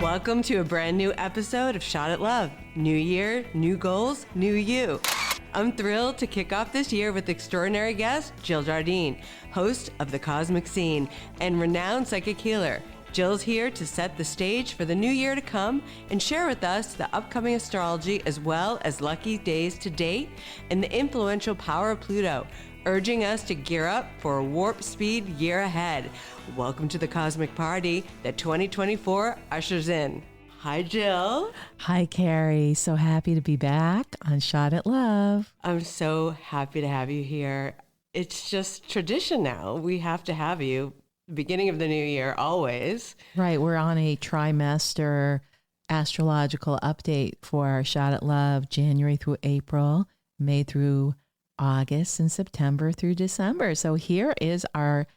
Welcome to a brand new episode of Shot at Love. New year, new goals, new you. I'm thrilled to kick off this year with extraordinary guest, Jill Jardine, host of The Cosmic Scene and renowned psychic healer. Jill's here to set the stage for the new year to come and share with us the upcoming astrology as well as lucky days to date and the influential power of Pluto, urging us to gear up for a warp speed year ahead. Welcome to the cosmic party that 2024 ushers in. Hi, Jill. Hi, Kerry. So happy to be back on Shot at Love. I'm so happy to have you here. It's just tradition now. We have to have you beginning of the new year, always. Right. We're on a trimester astrological update for our Shot at Love, January through April, May through August, and September through December. So here is our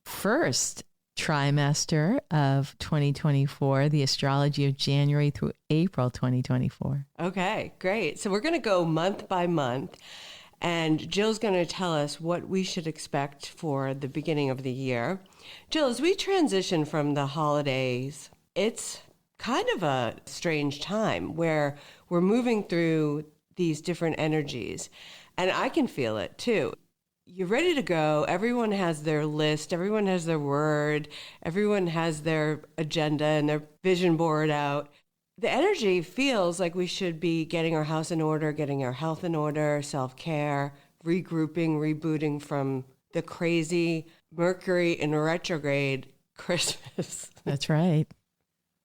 first trimester of 2024, the astrology of January through April 2024. Okay, great. So we're going to go month by month. And Jill's going to tell us what we should expect for the beginning of the year. Jill, as we transition from the holidays, it's kind of a strange time where we're moving through these different energies. And I can feel it too. You're ready to go. Everyone has their list. Everyone has their word. Everyone has their agenda and their vision board out. The energy feels like we should be getting our house in order, getting our health in order, self-care, regrouping, rebooting from the crazy Mercury in retrograde Christmas. That's right.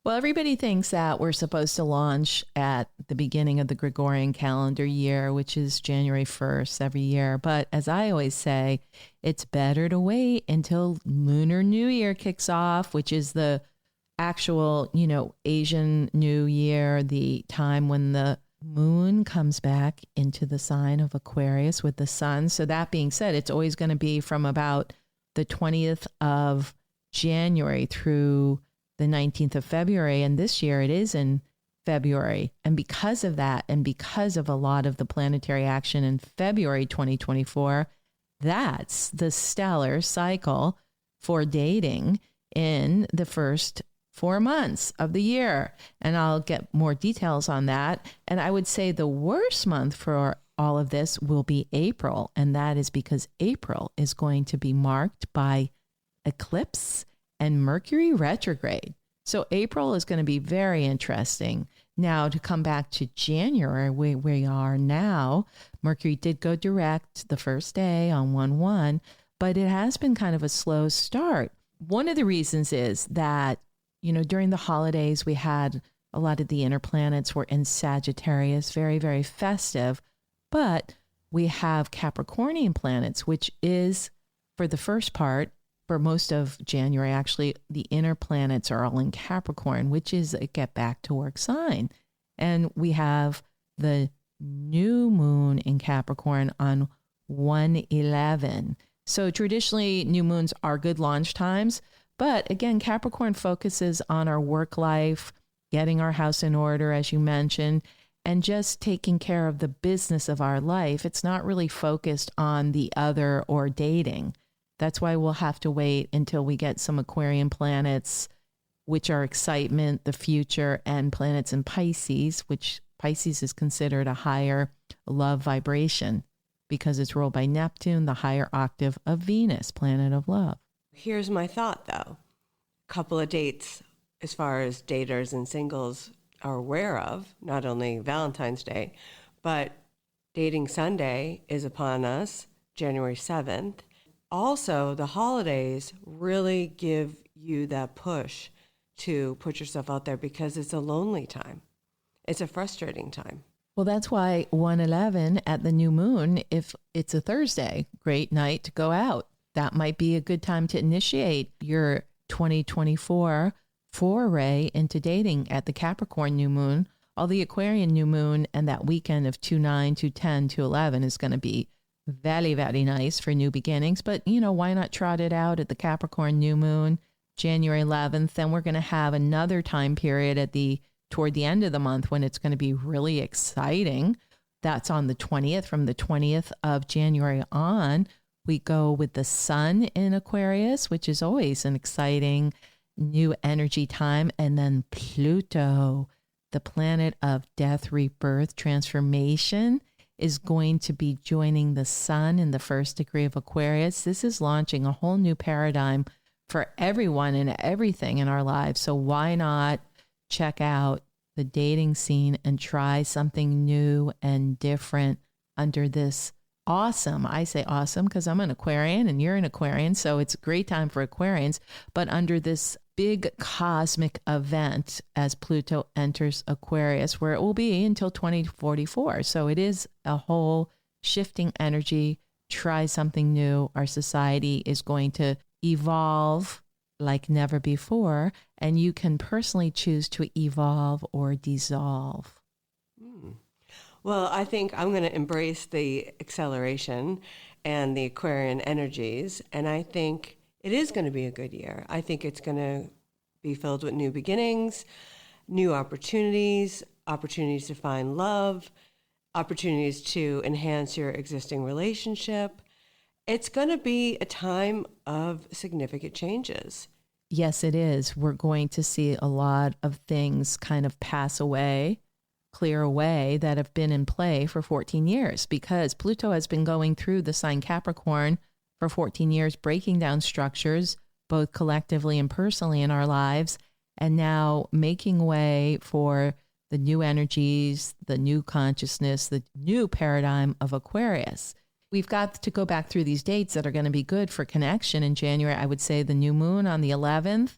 Well, everybody thinks that we're supposed to launch at the beginning of the Gregorian calendar year, which is January 1st every year. But as I always say, it's better to wait until Lunar New Year kicks off, which is the actual, Asian New Year, the time when the moon comes back into the sign of Aquarius with the sun. So that being said, it's always going to be from about the 20th of January through the 19th of February. And this year it is in February. And because of that, and because of a lot of the planetary action in February 2024, that's the stellar cycle for dating in the first 4 months of the year. And I'll get more details on that. And I would say the worst month for all of this will be April. And that is because April is going to be marked by eclipse and Mercury retrograde. So April is going to be very interesting. Now, to come back to January, where we are now, Mercury did go direct the first day on 1/1, but it has been kind of a slow start. One of the reasons is that during the holidays, we had a lot of the inner planets were in Sagittarius, very, very festive. But we have Capricornian planets, which is, for the first part, for most of January, actually, the inner planets are all in Capricorn, which is a get back to work sign. And we have the new moon in Capricorn on 1/11. So traditionally, new moons are good launch times. But again, Capricorn focuses on our work life, getting our house in order, as you mentioned, and just taking care of the business of our life. It's not really focused on the other or dating. That's why we'll have to wait until we get some Aquarian planets, which are excitement, the future, and planets in Pisces, which Pisces is considered a higher love vibration because it's ruled by Neptune, the higher octave of Venus, planet of love. Here's my thought, though. A couple of dates as far as daters and singles are aware of, not only Valentine's Day, but Dating Sunday is upon us, January 7th. Also, the holidays really give you that push to put yourself out there because it's a lonely time. It's a frustrating time. Well, that's why 1/11 at the new moon, if it's a Thursday, great night to go out. That might be a good time to initiate your 2024 foray into dating at the Capricorn new moon. All the Aquarian new moon and that weekend of 2/9, 2/10, 2/11 is going to be very, very nice for new beginnings. But, why not trot it out at the Capricorn new moon, January 11th? Then we're going to have another time period toward the end of the month when it's going to be really exciting. That's on the 20th. From the 20th of January on, we go with the sun in Aquarius, which is always an exciting new energy time. And then Pluto, the planet of death, rebirth, transformation, is going to be joining the sun in the first degree of Aquarius. This is launching a whole new paradigm for everyone and everything in our lives. So why not check out the dating scene and try something new and different under this awesome, I say awesome because I'm an Aquarian and you're an Aquarian, so it's a great time for Aquarians, but under this big cosmic event as Pluto enters Aquarius, where it will be until 2044. So it is a whole shifting energy. Try something new. Our society is going to evolve like never before, and you can personally choose to evolve or dissolve. Well, I think I'm going to embrace the acceleration and the Aquarian energies, and I think it is going to be a good year. I think it's going to be filled with new beginnings, new opportunities, opportunities to find love, opportunities to enhance your existing relationship. It's going to be a time of significant changes. Yes, it is. We're going to see a lot of things kind of pass away, clear away that have been in play for 14 years because Pluto has been going through the sign Capricorn for 14 years, breaking down structures, both collectively and personally in our lives, and now making way for the new energies, the new consciousness, the new paradigm of Aquarius. We've got to go back through these dates that are going to be good for connection in January. I would say the new moon on the 11th.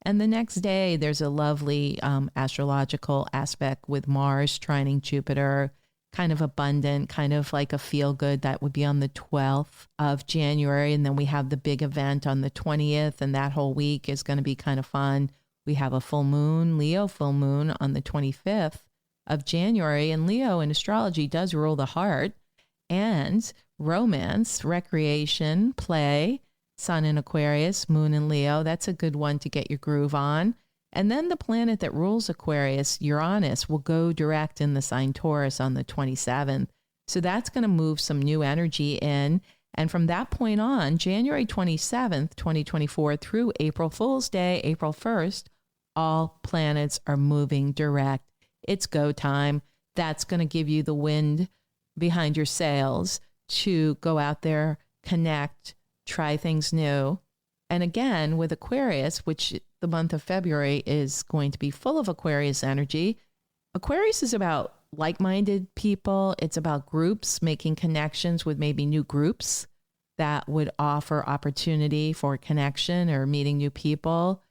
And the next day, there's a lovely astrological aspect with Mars trining Jupiter, kind of abundant, kind of like a feel good. That would be on the 12th of January. And then we have the big event on the 20th. And that whole week is going to be kind of fun. We have a full moon, Leo full moon on the 25th of January. And Leo in astrology does rule the heart and romance, recreation, play, sun in Aquarius, moon in Leo. That's a good one to get your groove on. And then the planet that rules Aquarius, Uranus, will go direct in the sign Taurus on the 27th. So that's going to move some new energy in. And from that point on, January 27th, 2024 through April Fool's Day, April 1st, all planets are moving direct. It's go time. That's going to give you the wind behind your sails to go out there, connect, try things new. And again, with Aquarius, which the month of February is going to be full of Aquarius energy, Aquarius is about like-minded people. It's about groups, making connections with maybe new groups that would offer opportunity for connection or meeting new people,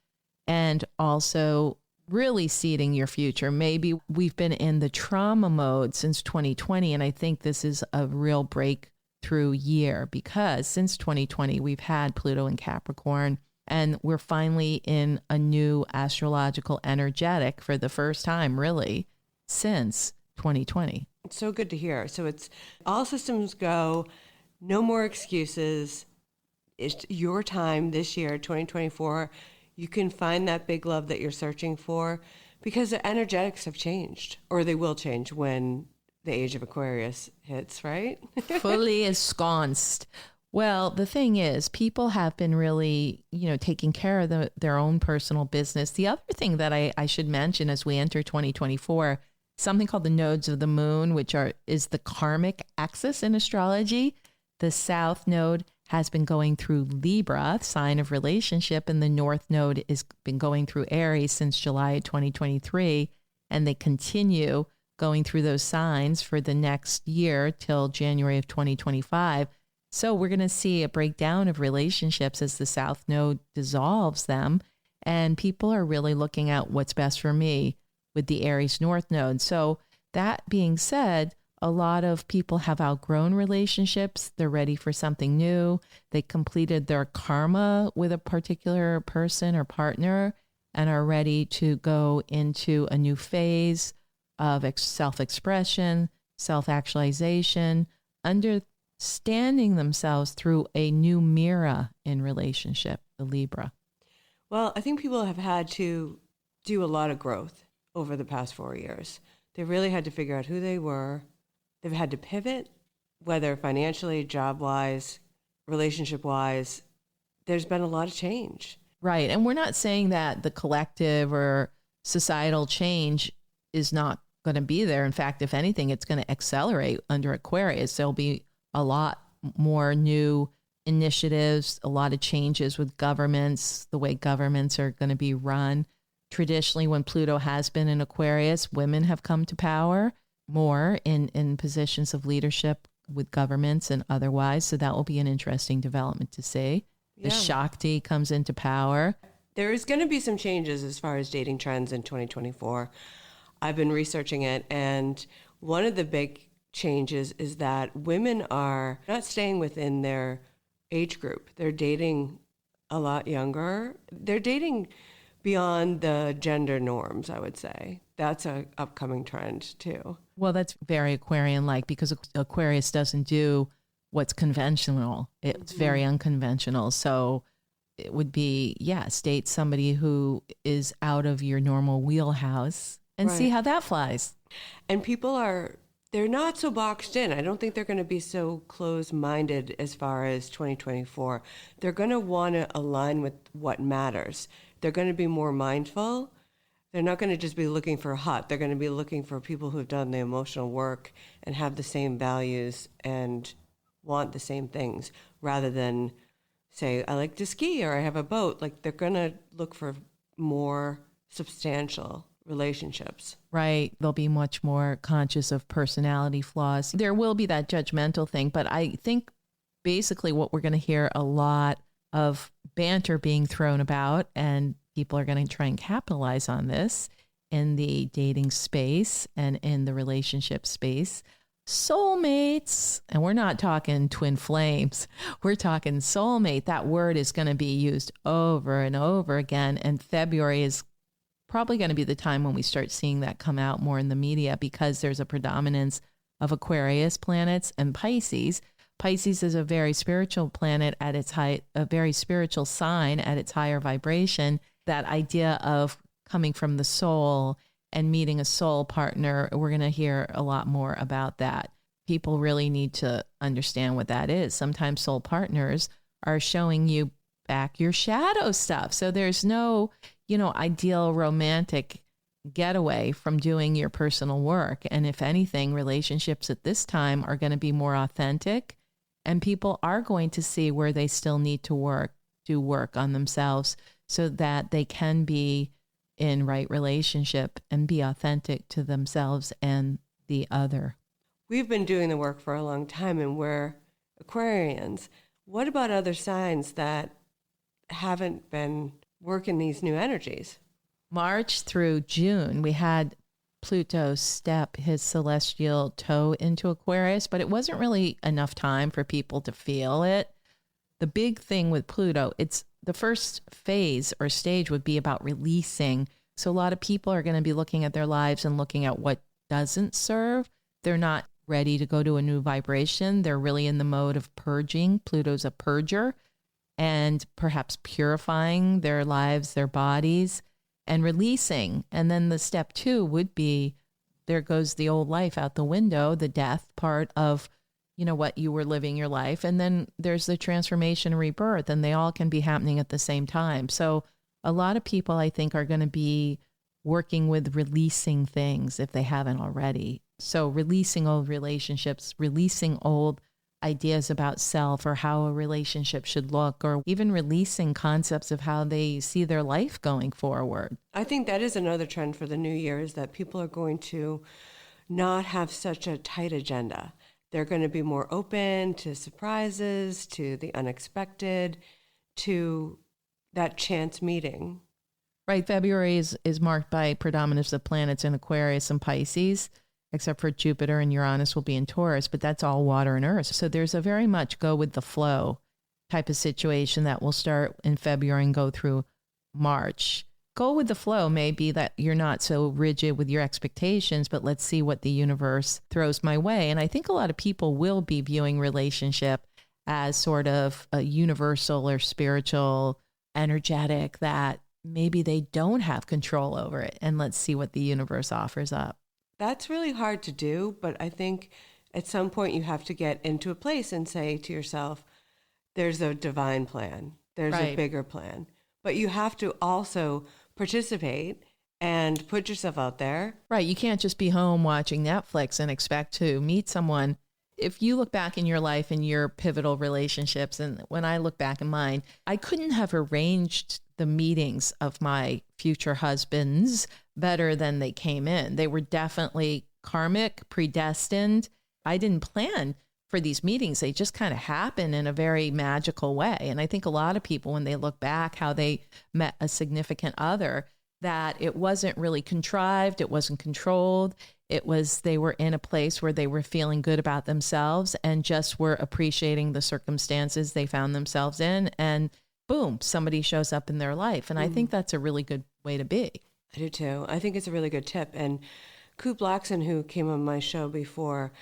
and also really seeding your future. Maybe we've been in the trauma mode since 2020, and I think this is a real breakthrough year because since 2020, we've had Pluto in Capricorn, and we're finally in a new astrological energetic for the first time, really, since 2020. It's so good to hear. So it's all systems go, no more excuses. It's your time this year, 2024. You can find that big love that you're searching for because the energetics have changed, or they will change when the age of Aquarius hits, right? Fully ensconced. Well, the thing is, people have been really, taking care of their own personal business. The other thing that I should mention as we enter 2024, something called the nodes of the moon, which is the karmic axis in astrology. The south node has been going through Libra, sign of relationship, and the north node has been going through Aries since July of 2023, and they continue going through those signs for the next year till January of 2025. So we're going to see a breakdown of relationships as the south node dissolves them, and people are really looking at what's best for me with the Aries north node. So that being said, a lot of people have outgrown relationships. They're ready for something new. They completed their karma with a particular person or partner and are ready to go into a new phase of self-expression, self-actualization, understanding themselves through a new mirror in relationship, the Libra. Well, I think people have had to do a lot of growth over the past 4 years. They really had to figure out who they were. They've had to pivot, whether financially, job-wise, relationship-wise. There's been a lot of change. Right. And we're not saying that the collective or societal change is not going to be there. In fact, if anything, it's going to accelerate under Aquarius. There'll be a lot more new initiatives, a lot of changes with governments, the way governments are going to be run. Traditionally, when Pluto has been in Aquarius, women have come to power more in positions of leadership with governments and otherwise. So that will be an interesting development to see. The Shakti comes into power. There is going to be some changes as far as dating trends in 2024. I've been researching it, and one of the big changes is that women are not staying within their age group. They're dating a lot younger. They're dating beyond the gender norms, I would say. That's an upcoming trend too. Well, that's very Aquarian-like because Aquarius doesn't do what's conventional. It's very unconventional. So it would be, date somebody who is out of your normal wheelhouse and see how that flies. And people they're not so boxed in. I don't think they're going to be so closed-minded as far as 2024. They're going to want to align with what matters. They're going to be more mindful. They're not going to just be looking for hot. They're going to be looking for people who've done the emotional work and have the same values and want the same things, rather than say, I like to ski or I have a boat. Like, they're going to look for more substantial relationships. Right. They'll be much more conscious of personality flaws. There will be that judgmental thing, but I think basically what we're going to hear a lot of banter being thrown about, and people are going to try and capitalize on this in the dating space and in the relationship space. Soulmates, and we're not talking twin flames. We're talking soulmate. That word is going to be used over and over again, and February is probably going to be the time when we start seeing that come out more in the media, because there's a predominance of Aquarius planets and Pisces. Pisces is a very spiritual planet at its height, a very spiritual sign at its higher vibration. That idea of coming from the soul and meeting a soul partner, we're going to hear a lot more about that. People really need to understand what that is. Sometimes soul partners are showing you back your shadow stuff. So there's no, ideal romantic getaway from doing your personal work. And if anything, relationships at this time are going to be more authentic, and people are going to see where they still need to do work on themselves so that they can be in right relationship and be authentic to themselves and the other. We've been doing the work for a long time, and we're Aquarians. What about other signs that haven't been working these new energies? March through June, we had Pluto step his celestial toe into Aquarius, but it wasn't really enough time for people to feel it. The big thing with Pluto, it's the first phase or stage would be about releasing. So a lot of people are going to be looking at their lives and looking at what doesn't serve. They're not ready to go to a new vibration. They're really in the mode of purging. Pluto's a purger, and perhaps purifying their lives, their bodies, and releasing. And then the step 2 would be, there goes the old life out the window, the death part of what you were living your life. And then there's the transformation and rebirth, and they all can be happening at the same time. So a lot of people, I think, are going to be working with releasing things if they haven't already. So releasing old relationships, releasing old ideas about self or how a relationship should look, or even releasing concepts of how they see their life going forward. I think that is another trend for the new year, is that people are going to not have such a tight agenda. They're going to be more open to surprises, to the unexpected, to that chance meeting. Right. February is marked by predominance of planets in Aquarius and Pisces, except for Jupiter and Uranus will be in Taurus, but that's all water and earth. So there's a very much go with the flow type of situation that will start in February and go through March. Go with the flow may be that you're not so rigid with your expectations, but let's see what the universe throws my way. And I think a lot of people will be viewing relationship as sort of a universal or spiritual, energetic, that maybe they don't have control over it. And let's see what the universe offers up. That's really hard to do, but I think at some point you have to get into a place and say to yourself, there's a divine plan. There's a bigger plan. but you have to also participate and put yourself out there. Right. You can't just be home watching Netflix and expect to meet someone. If you look back in your life and your pivotal relationships, and when I look back in mine, I couldn't have arranged the meetings of my future husbands better than they came in. They were definitely karmic, predestined. I didn't plan for these meetings. They just kind of happen in a very magical way. And I think a lot of people, when they look back how they met a significant other, that it wasn't really contrived, it wasn't controlled. It was they were in a place where they were feeling good about themselves and just were appreciating the circumstances they found themselves in. And boom, somebody shows up in their life. And I think that's a really good way to be. I do too. I think it's a really good tip. And Coop Blackson, who came on my show before,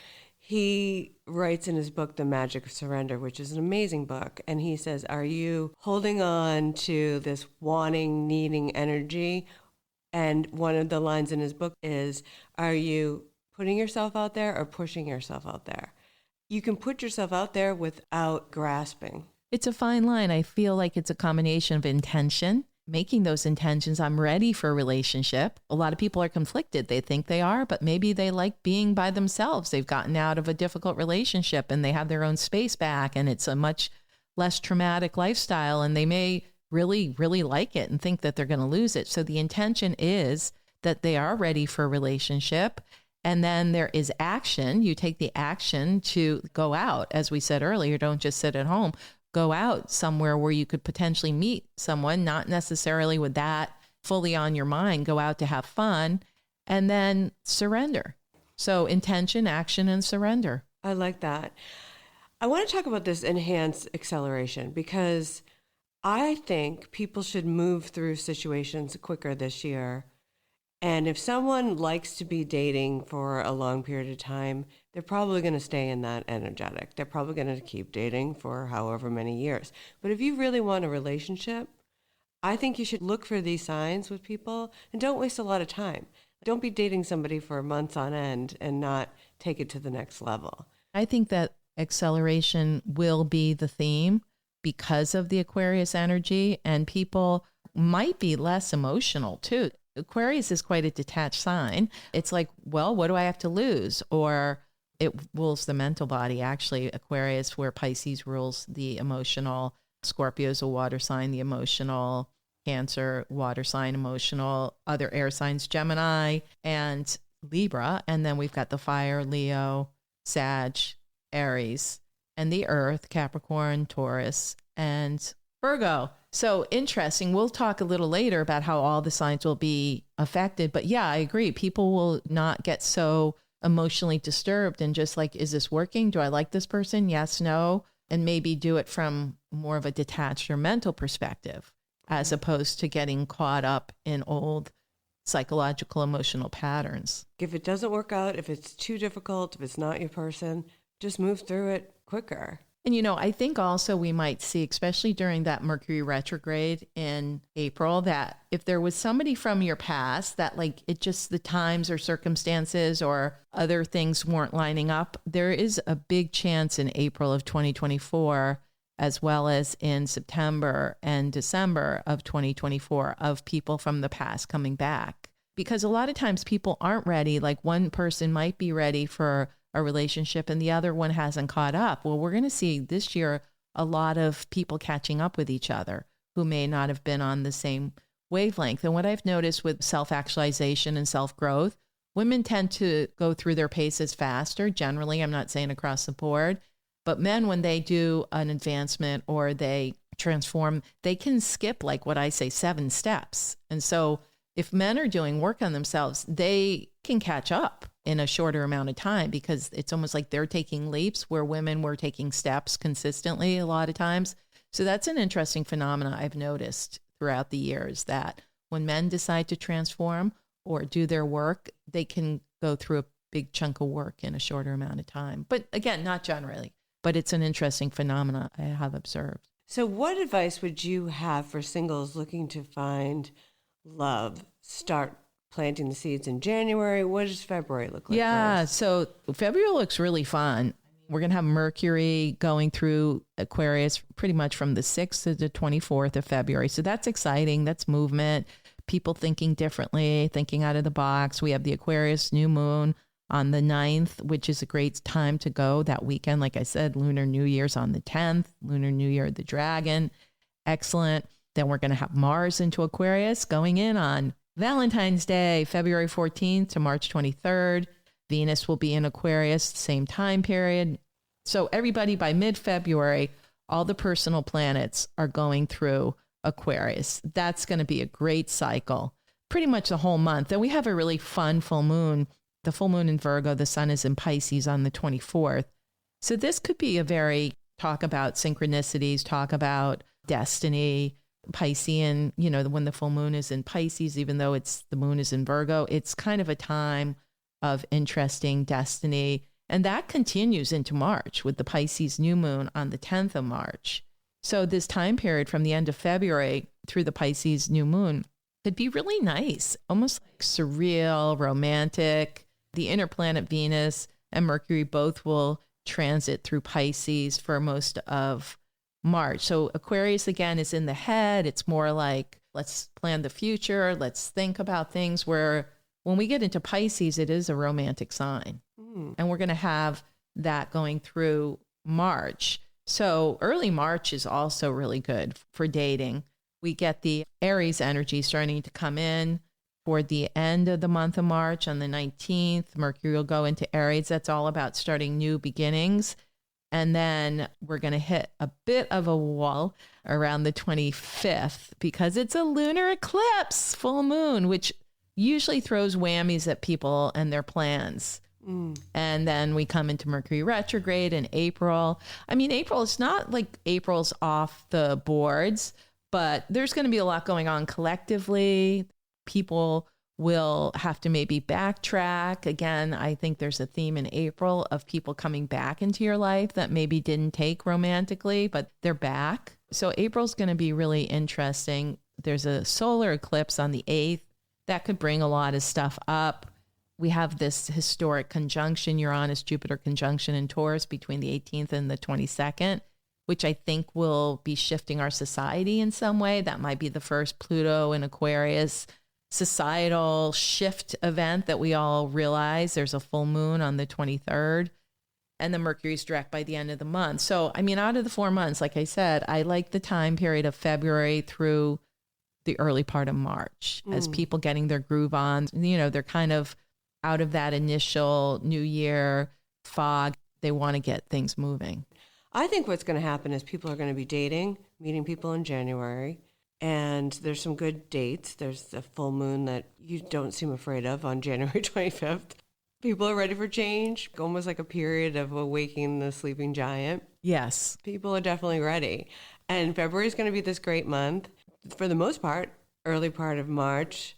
he writes in his book, The Magic of Surrender, which is an amazing book. And he says, are you holding on to this wanting, needing energy? And one of the lines in his book is, are you putting yourself out there or pushing yourself out there? You can put yourself out there without grasping. It's a fine line. I feel like it's a combination of intention, making those intentions. I'm ready for a relationship. A lot of people are conflicted. They think they are, but maybe they like being by themselves. They've gotten out of a difficult relationship and they have their own space back, and it's a much less traumatic lifestyle, and they may really, really like it and think that they're going to lose it. So the intention is that they are ready for a relationship. And then there is action. You take the action to go out. As we said earlier, don't just sit at home. Go out somewhere where you could potentially meet someone, not necessarily with that fully on your mind. Go out to have fun, and then surrender. So intention, action, and surrender. I like that. I want to talk about this enhanced acceleration because I think people should move through situations quicker this year. And if someone likes to be dating for a long period of time, they're probably going to stay in that energetic. They're probably going to keep dating for however many years. But if you really want a relationship, I think you should look for these signs with people and don't waste a lot of time. Don't be dating somebody for months on end and not take it to the next level. I think that acceleration will be the theme because of the Aquarius energy, and people might be less emotional too. Aquarius is quite a detached sign. It's like, well, what do I have to lose? Or it rules the mental body. Actually, Aquarius, where Pisces rules the emotional, Scorpio is a water sign, the emotional, Cancer, water sign, emotional, other air signs, Gemini and Libra. And then we've got the fire, Leo, Sag, Aries, and the earth, Capricorn, Taurus, and Virgo. So interesting. We'll talk a little later about how all the signs will be affected. But yeah, I agree. People will not get so emotionally disturbed and just like, is this working? Do I like this person? Yes, no. And maybe do it from more of a detached or mental perspective, as opposed to getting caught up in old psychological emotional patterns. If it doesn't work out, if it's too difficult, if it's not your person, just move through it quicker. And, you know, I think also we might see, especially during that Mercury retrograde in April, that if there was somebody from your past that like it just the times or circumstances or other things weren't lining up, there is a big chance in April of 2024, as well as in September and December of 2024, of people from the past coming back. Because a lot of times people aren't ready. Like one person might be ready for a relationship and the other one hasn't caught up. Well, we're going to see this year a lot of people catching up with each other who may not have been on the same wavelength. And what I've noticed with self-actualization and self-growth, women tend to go through their paces faster. Generally, I'm not saying across the board, but men, when they do an advancement or they transform, they can skip like what I say, 7 steps. And so if men are doing work on themselves, they can catch up in a shorter amount of time because it's almost like they're taking leaps where women were taking steps consistently a lot of times. So that's an interesting phenomenon I've noticed throughout the years, that when men decide to transform or do their work, they can go through a big chunk of work in a shorter amount of time. But again, not generally, but it's an interesting phenomenon I have observed. So what advice would you have for singles looking to find love? Start planting the seeds in January. What does February look like? Yeah, first? so February looks really fun. We're going to have Mercury going through Aquarius pretty much from the 6th to the 24th of February. So that's exciting. That's movement. People thinking differently, thinking out of the box. We have the Aquarius New Moon on the 9th, which is a great time to go that weekend. Like I said, Lunar New Year's on the 10th, Lunar New Year, the dragon. Excellent. Then we're going to have Mars into Aquarius going in on Valentine's Day, February 14th to March 23rd. Venus will be in Aquarius, same time period. So everybody by mid-February, all the personal planets are going through Aquarius. That's going to be a great cycle, pretty much the whole month. And we have a really fun full moon. The full moon in Virgo, the sun is in Pisces on the 24th. So this could be a very talk about synchronicities, talk about destiny. Piscean, when the full moon is in Pisces, even though the moon is in Virgo, it's kind of a time of interesting destiny. And that continues into March with the Pisces new moon on the 10th of March. So this time period from the end of February through the Pisces new moon could be really nice, almost like surreal, romantic. The inner planet Venus and Mercury both will transit through Pisces for most of March. So Aquarius again is in the head. It's more like, let's plan the future. Let's think about things, where when we get into Pisces, it is a romantic sign. And we're going to have that going through March. So early March is also really good for dating. We get the Aries energy starting to come in toward the end of the month of March. On the 19th, Mercury will go into Aries. That's all about starting new beginnings. And then we're going to hit a bit of a wall around the 25th because it's a lunar eclipse, full moon, which usually throws whammies at people and their plans. And then we come into Mercury retrograde in April. I mean, April, it's not like April's off the boards, but there's going to be a lot going on collectively. People will have to maybe backtrack. Again, I think there's a theme in April of people coming back into your life that maybe didn't take romantically, but they're back. So April's going to be really interesting. There's a solar eclipse on the 8th. That could bring a lot of stuff up. We have this historic conjunction, Uranus-Jupiter conjunction in Taurus between the 18th and the 22nd, which I think will be shifting our society in some way. That might be the first Pluto in Aquarius societal shift event that we all realize. There's a full moon on the 23rd, and the Mercury's direct by the end of the month. So, I mean, out of the 4 months, like I said, I like the time period of February through the early part of March as people getting their groove on. They're kind of out of that initial New Year fog. They want to get things moving. I think what's going to happen is people are going to be dating, meeting people in January. And there's some good dates. There's a full moon that you don't seem afraid of on January 25th. People are ready for change, almost like a period of awakening the sleeping giant. Yes. People are definitely ready. And February is going to be this great month. For the most part, early part of March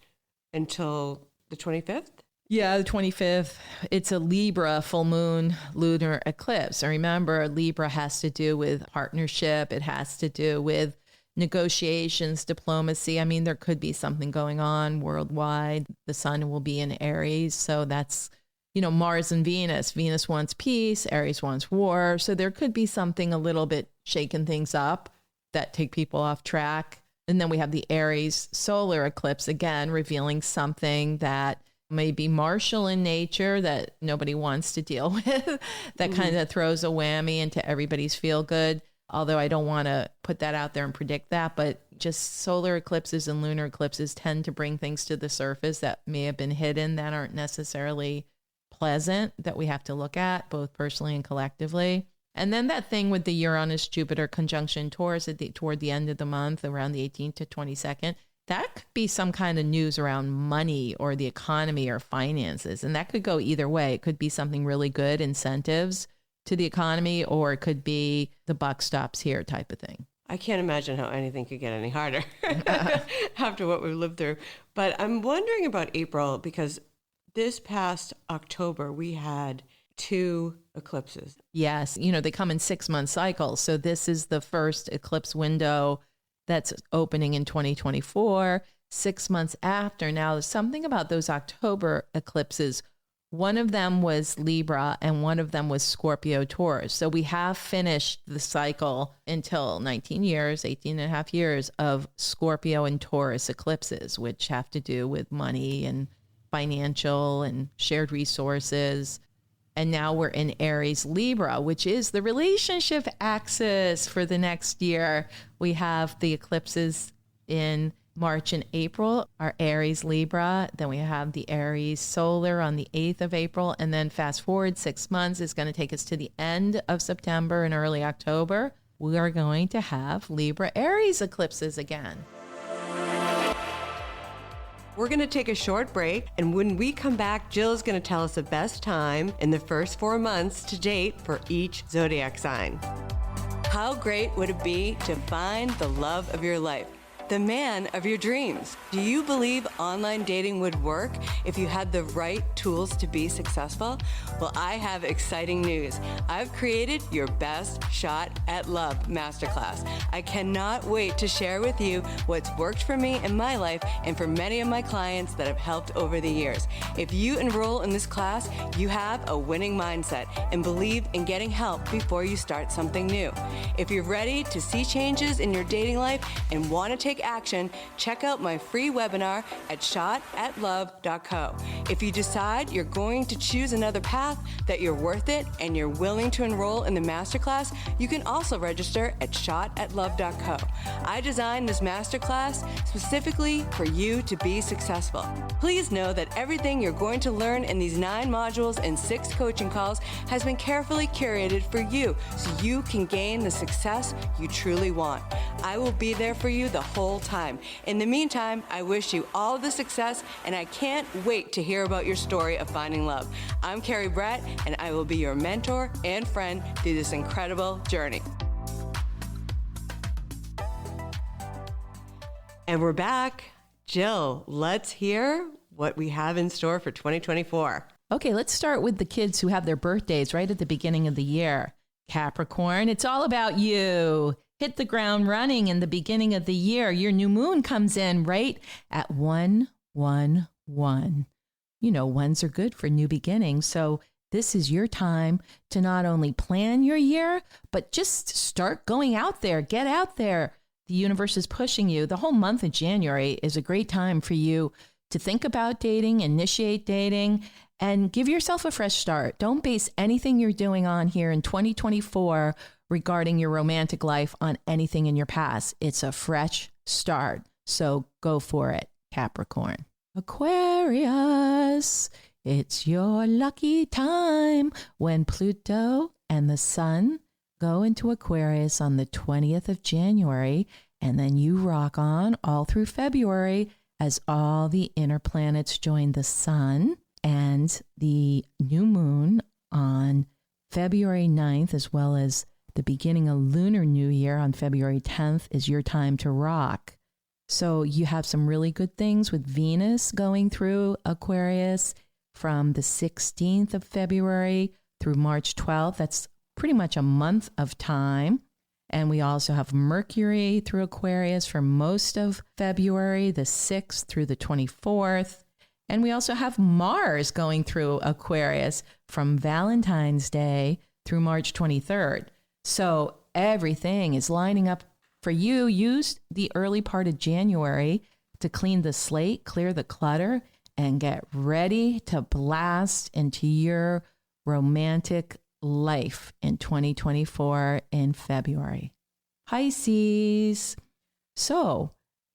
until the 25th. Yeah, the 25th. It's a Libra full moon lunar eclipse. And remember, Libra has to do with partnership. It has to do with negotiations, diplomacy. I mean, there could be something going on worldwide. The sun will be in Aries. So that's, Mars and Venus. Venus wants peace. Aries wants war. So there could be something a little bit shaking things up that take people off track. And then we have the Aries solar eclipse again, revealing something that may be martial in nature that nobody wants to deal with, that kind of throws a whammy into everybody's feel good. Although I don't want to put that out there and predict that, but just solar eclipses and lunar eclipses tend to bring things to the surface that may have been hidden, that aren't necessarily pleasant, that we have to look at both personally and collectively. And then that thing with the Uranus-Jupiter conjunction Taurus toward the end of the month, around the 18th to 22nd, that could be some kind of news around money or the economy or finances. And that could go either way. It could be something really good, incentives to the economy, or it could be the buck stops here type of thing. I can't imagine how anything could get any harder after what we've lived through. But I'm wondering about April, because this past October, we had 2 eclipses. Yes. They come in 6-month cycles. So this is the first eclipse window that's opening in 2024, 6 months after. Now, something about those October eclipses One of them was Libra and one of them was Scorpio Taurus. So we have finished the cycle until 19 years, 18 and a half years of Scorpio and Taurus eclipses, which have to do with money and financial and shared resources. And now we're in Aries Libra, which is the relationship axis for the next year. We have the eclipses in March and April are Aries Libra. Then we have the Aries solar on the 8th of April. And then fast forward 6 months is going to take us to the end of September and early October. We are going to have Libra Aries eclipses again. We're going to take a short break, and when we come back, Jill is going to tell us the best time in the first 4 months to date for each zodiac sign. How great would it be to find the love of your life? The man of your dreams. Do you believe online dating would work if you had the right tools to be successful? Well, I have exciting news. I've created your best shot at love masterclass. I cannot wait to share with you what's worked for me in my life and for many of my clients that have helped over the years. If you enroll in this class, you have a winning mindset and believe in getting help before you start something new. If you're ready to see changes in your dating life and want to take action, check out my free webinar at shotatlove.co. If you decide you're going to choose another path, that you're worth it, and you're willing to enroll in the masterclass, you can also register at shotatlove.co. I designed this masterclass specifically for you to be successful. Please know that everything you're going to learn in these 9 modules and 6 coaching calls has been carefully curated for you so you can gain the success you truly want. I will be there for you the whole time. In the meantime, I wish you all the success, and I can't wait to hear about your story of finding love. I'm Kerry Brett, and I will be your mentor and friend through this incredible journey. And we're back. Jill, let's hear what we have in store for 2024. Okay, let's start with the kids who have their birthdays right at the beginning of the year. Capricorn, it's all about you. Hit the ground running in the beginning of the year. Your new moon comes in right at 1-1-1. You know, ones are good for new beginnings. So this is your time to not only plan your year, but just start going out there. Get out there. The universe is pushing you. The whole month of January is a great time for you to think about dating, initiate dating, and give yourself a fresh start. Don't base anything you're doing on here in 2024 regarding your romantic life on anything in your past. It's a fresh start. So go for it, Capricorn. Aquarius, it's your lucky time when Pluto and the Sun go into Aquarius on the 20th of January, and then you rock on all through February as all the inner planets join the Sun, and the new moon on February 9th, as well as the beginning of Lunar New Year on February 10th is your time to rock. So you have some really good things with Venus going through Aquarius from the 16th of February through March 12th. That's pretty much a month of time. And we also have Mercury through Aquarius for most of February, the 6th through the 24th. And we also have Mars going through Aquarius from Valentine's Day through March 23rd. So everything is lining up for you. Use the early part of January to clean the slate, clear the clutter, and get ready to blast into your romantic life in 2024 in February. Pisces. So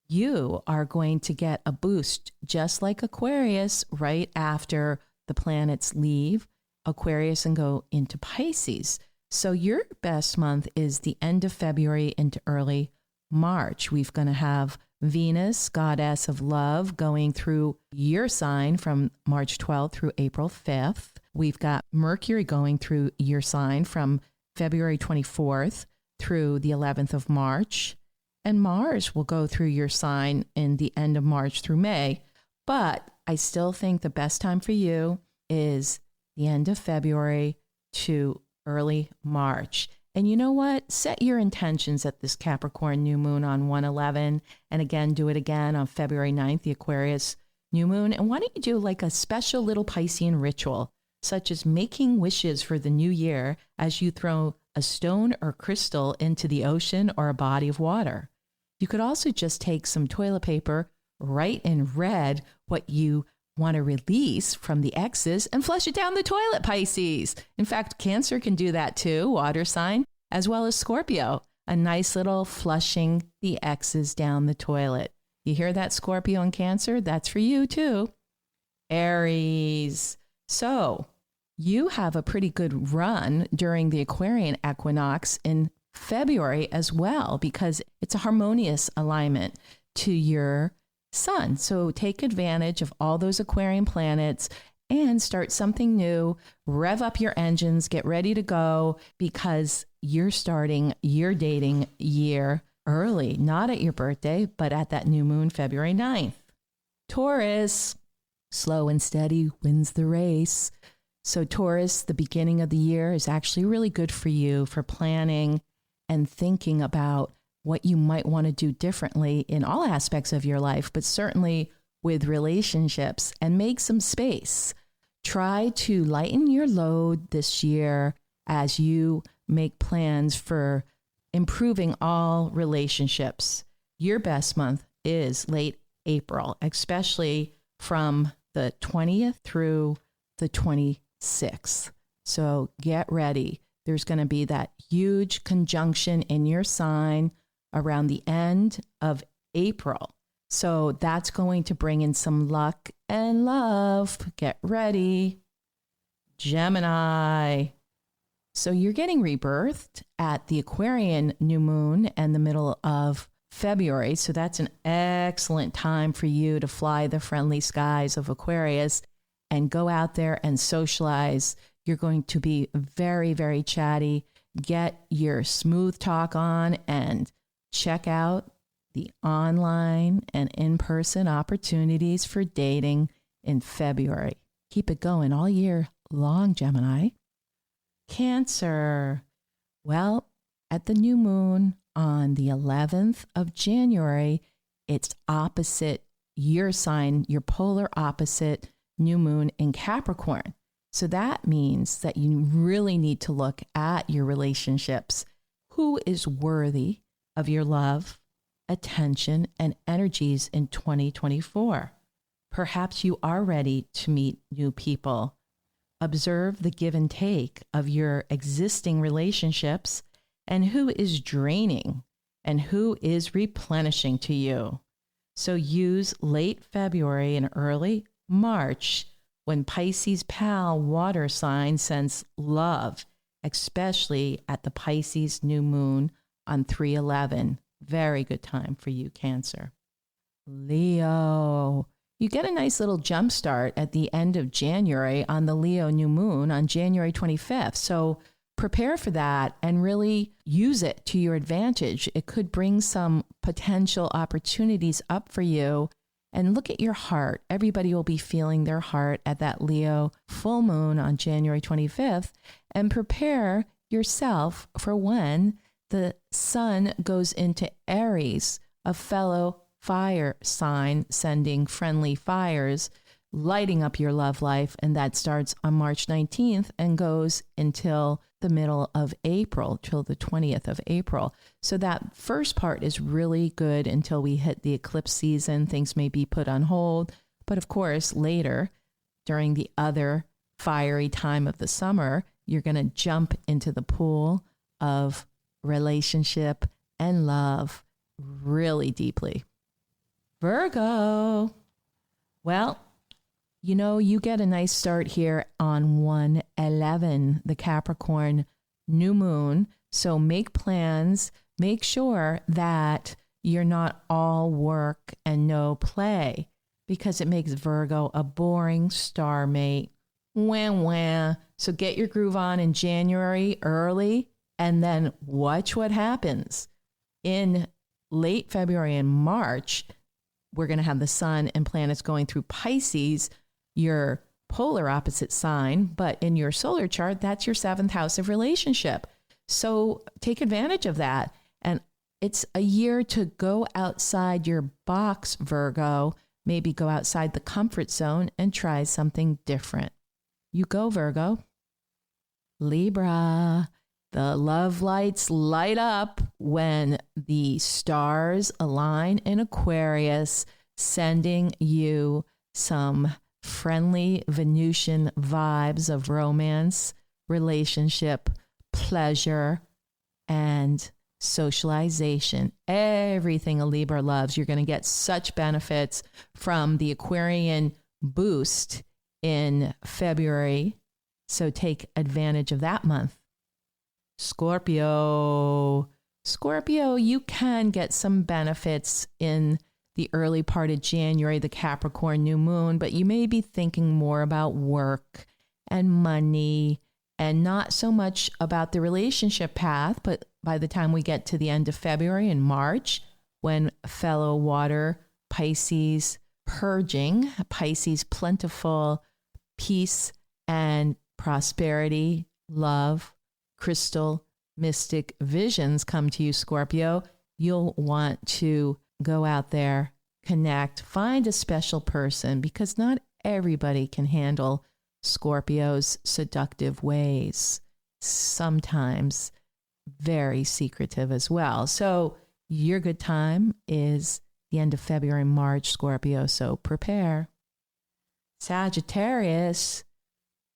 you are going to get a boost just like Aquarius right after the planets leave Aquarius and go into Pisces. So your best month is the end of February into early March. We're going to have Venus, goddess of love, going through your sign from March 12th through April 5th. We've got Mercury going through your sign from February 24th through the 11th of March. And Mars will go through your sign in the end of March through May. But I still think the best time for you is the end of February to early March. And you know what? Set your intentions at this Capricorn new moon on 1/11. And again, do it again on February 9th, the Aquarius new moon. And why don't you do like a special little Piscean ritual, such as making wishes for the new year as you throw a stone or crystal into the ocean or a body of water. You could also just take some toilet paper, write in red what you want to release from the X's and flush it down the toilet, Pisces. In fact, Cancer can do that too, water sign, as well as Scorpio. A nice little flushing the X's down the toilet. You hear that, Scorpio and Cancer? That's for you too. Aries. So you have a pretty good run during the Aquarian equinox in February as well, because it's a harmonious alignment to your sun. So take advantage of all those Aquarian planets and start something new. Rev up your engines, get ready to go, because you're starting your dating year early, not at your birthday, but at that new moon, February 9th. Taurus, slow and steady wins the race. So Taurus, the beginning of the year is actually really good for you for planning and thinking about what you might want to do differently in all aspects of your life, but certainly with relationships, and make some space. Try to lighten your load this year as you make plans for improving all relationships. Your best month is late April, especially from the 20th through the 26th. So get ready. There's going to be that huge conjunction in your sign around the end of April. So that's going to bring in some luck and love. Get ready. Gemini. So you're getting rebirthed at the Aquarian New Moon and the middle of February. So that's an excellent time for you to fly the friendly skies of Aquarius and go out there and socialize. You're going to be very, very chatty. Get your smooth talk on and check out the online and in-person opportunities for dating in February. Keep it going all year long, Gemini. Cancer. Well, at the new moon on the 11th of January, it's opposite your sign, your polar opposite new moon in Capricorn. So that means that you really need to look at your relationships. Who is worthy of your love, attention, and energies in 2024? Perhaps you are ready to meet new people. Observe the give and take of your existing relationships and who is draining and who is replenishing to you. So use late February and early March when Pisces pal water sign sends love, especially at the Pisces new moon on 3/11. Very good time for you, Cancer. Leo. You get a nice little jump start at the end of January on the Leo new moon on January 25th. So prepare for that and really use it to your advantage. It could bring some potential opportunities up for you. And look at your heart. Everybody will be feeling their heart at that Leo full moon on January 25th. And prepare yourself for when the sun goes into Aries, a fellow fire sign, sending friendly fires, lighting up your love life. And that starts on March 19th and goes until the middle of April, till the 20th of April. So that first part is really good until we hit the eclipse season. Things may be put on hold. But of course, later, during the other fiery time of the summer, you're going to jump into the pool of relationship and love really deeply. Virgo. Well, you know, you get a nice start here on 1/11, the Capricorn new moon. So make plans. Make sure that you're not all work and no play, because it makes Virgo a boring star mate. Wah, wah. So get your groove on in January early, and then watch what happens. In late February and March, we're going to have the sun and planets going through Pisces, your polar opposite sign, but in your solar chart, that's your 7th house of relationship. So take advantage of that. And it's a year to go outside your box, Virgo. maybe go outside the comfort zone and try something different. You go, Virgo. Libra. The love lights light up when the stars align in Aquarius, sending you some friendly Venusian vibes of romance, relationship, pleasure, and socialization. Everything a Libra loves. You're going to get such benefits from the Aquarian boost in February. So take advantage of that month. Scorpio. Scorpio, you can get some benefits in the early part of January, the Capricorn New Moon, but you may be thinking more about work and money and not so much about the relationship path. But by the time we get to the end of February and March, when fellow water Pisces purging, Pisces plentiful, peace and prosperity, love, crystal, mystic visions come to you, Scorpio, you'll want to go out there, connect, find a special person, because not everybody can handle Scorpio's seductive ways, sometimes very secretive as well. So your good time is the end of February, March, Scorpio, so prepare. Sagittarius,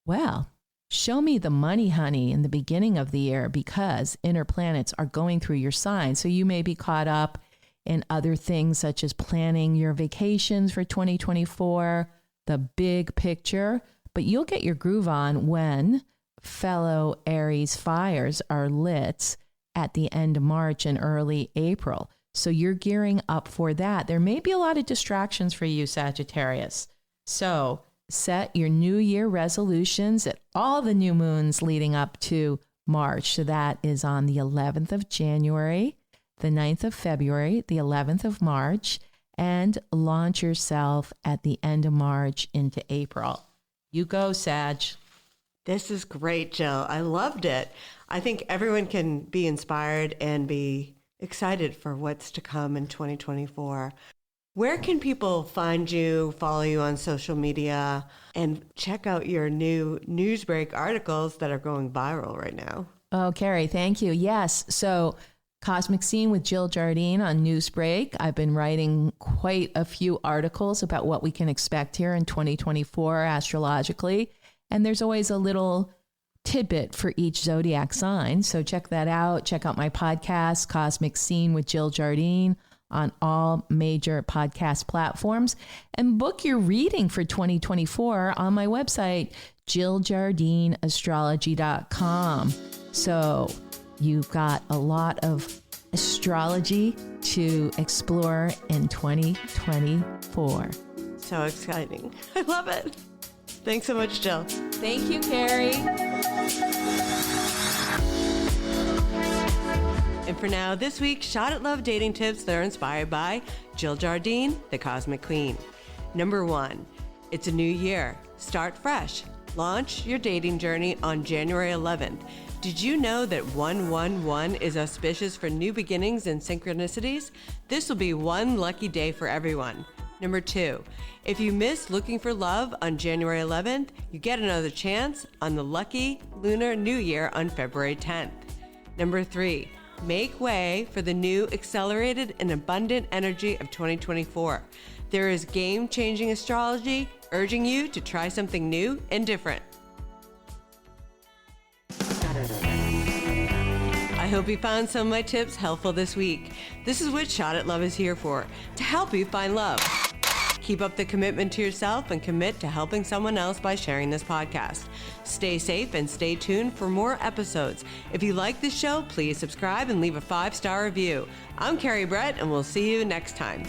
well, show me the money, honey, in the beginning of the year, because inner planets are going through your sign. So you may be caught up in other things such as planning your vacations for 2024, the big picture, but you'll get your groove on when fellow Aries fires are lit at the end of March and early April. So you're gearing up for that. There may be a lot of distractions for you, Sagittarius. So set your New Year resolutions at all the new moons leading up to March. So that is on the 11th of January, the 9th of February, the 11th of March, and launch yourself at the end of March into April. You go, Sag. This is great, Jill. I loved it. I think everyone can be inspired and be excited for what's to come in 2024. Where can people find you, follow you on social media, and check out your new Newsbreak articles that are going viral right now? Oh, Kerry, thank you. Yes. So Cosmic Scene with Jill Jardine on Newsbreak. I've been writing quite a few articles about what we can expect here in 2024 astrologically. And there's always a little tidbit for each zodiac sign. So check that out. Check out my podcast, Cosmic Scene with Jill Jardine, on all major podcast platforms, and book your reading for 2024 on my website, JillJardineAstrology.com. So you've got a lot of astrology to explore in 2024. So exciting. I love it. Thanks so much, Jill. Thank you, Kerry. And for now, this week's Shot at Love dating tips that are inspired by Jill Jardine, the Cosmic Queen. Number 1, it's a new year. Start fresh. Launch your dating journey on January 11th. Did you know that 111 is auspicious for new beginnings and synchronicities? This will be one lucky day for everyone. Number 2, if you missed looking for love on January 11th, you get another chance on the lucky Lunar New Year on February 10th. Number 3, make way for the new accelerated and abundant energy of 2024. There is game-changing astrology urging you to try something new and different. I hope you found some of my tips helpful this week. This is what Shot at Love is here for, to help you find love. Keep up the commitment to yourself and commit to helping someone else by sharing this podcast. Stay safe and stay tuned for more episodes. If you like this show, please subscribe and leave a 5-star review. I'm Kerry Brett, and we'll see you next time.